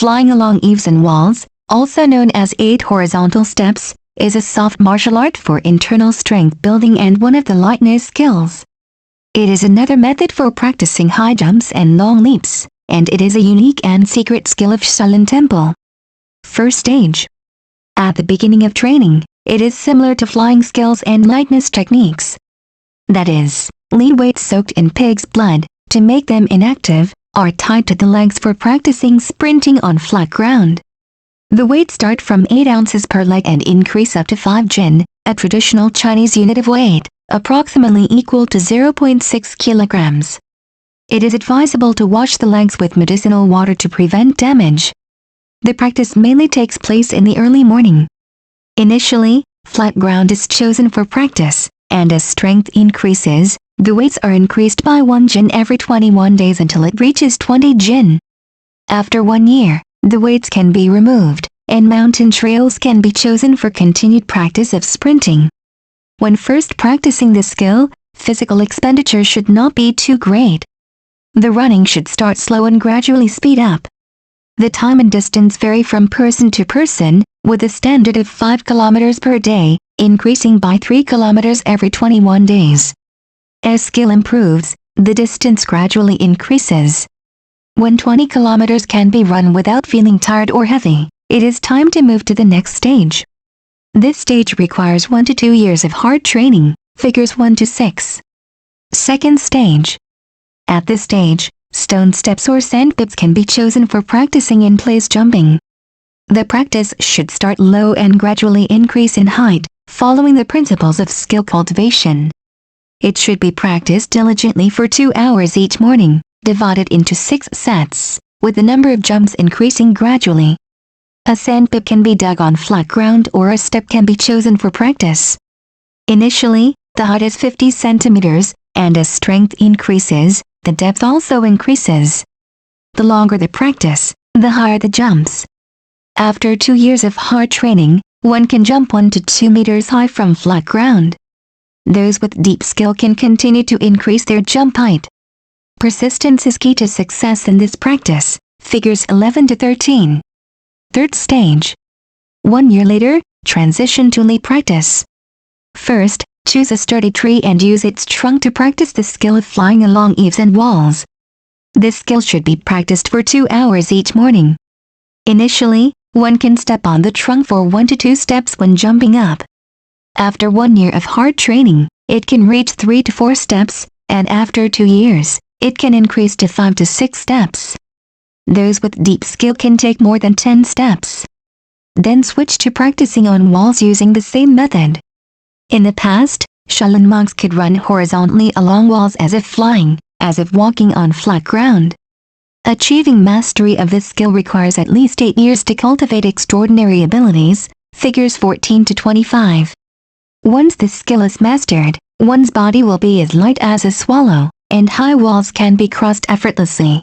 Flying along eaves and walls, also known as 8 horizontal steps, is a soft martial art for internal strength building and one of the lightness skills. It is another method for practicing high jumps and long leaps, and it is a unique and secret skill of Shaolin Temple. First stage. At the beginning of training, it is similar to flying skills and lightness techniques. That is, lead weights soaked in pig's blood, to make them inactive, are tied to the legs for practicing sprinting on flat ground. The weights start from 8 ounces per leg and increase up to 5 jin, a traditional Chinese unit of weight, approximately equal to 0.6 kilograms. It is advisable to wash the legs with medicinal water to prevent damage. The practice mainly takes place in the early morning. Initially, flat ground is chosen for practice, and as strength increases, the weights are increased by 1 jin every 21 days until it reaches 20 jin. After 1 year, the weights can be removed, and mountain trails can be chosen for continued practice of sprinting. When first practicing this skill, physical expenditure should not be too great. The running should start slow and gradually speed up. The time and distance vary from person to person, with a standard of 5 kilometers per day, increasing by 3 kilometers every 21 days. As skill improves, the distance gradually increases. When 20 kilometers can be run without feeling tired or heavy, it is time to move to the next stage. This stage requires 1 to 2 years of hard training, figures 1 to 6. Second stage. At this stage, stone steps or sandpits can be chosen for practicing in-place jumping. The practice should start low and gradually increase in height, following the principles of skill cultivation. It should be practiced diligently for 2 hours each morning, divided into 6 sets, with the number of jumps increasing gradually. A sandpit can be dug on flat ground or a step can be chosen for practice. Initially, the height is 50 centimeters, and as strength increases, the depth also increases. The longer the practice, the higher the jumps. After 2 years of hard training, one can jump 1 to 2 meters high from flat ground. Those with deep skill can continue to increase their jump height. Persistence is key to success in this practice, figures 11 to 13. Third stage. 1 year later, transition to leap practice. First, choose a sturdy tree and use its trunk to practice the skill of flying along eaves and walls. This skill should be practiced for 2 hours each morning. Initially, one can step on the trunk for 1 to 2 steps when jumping up. After 1 year of hard training, it can reach 3 to 4 steps, and after 2 years, it can increase to 5 to 6 steps. Those with deep skill can take more than 10 steps. Then switch to practicing on walls using the same method. In the past, Shaolin monks could run horizontally along walls as if flying, as if walking on flat ground. Achieving mastery of this skill requires at least 8 years to cultivate extraordinary abilities, figures 14 to 25. Once this skill is mastered, one's body will be as light as a swallow, and high walls can be crossed effortlessly.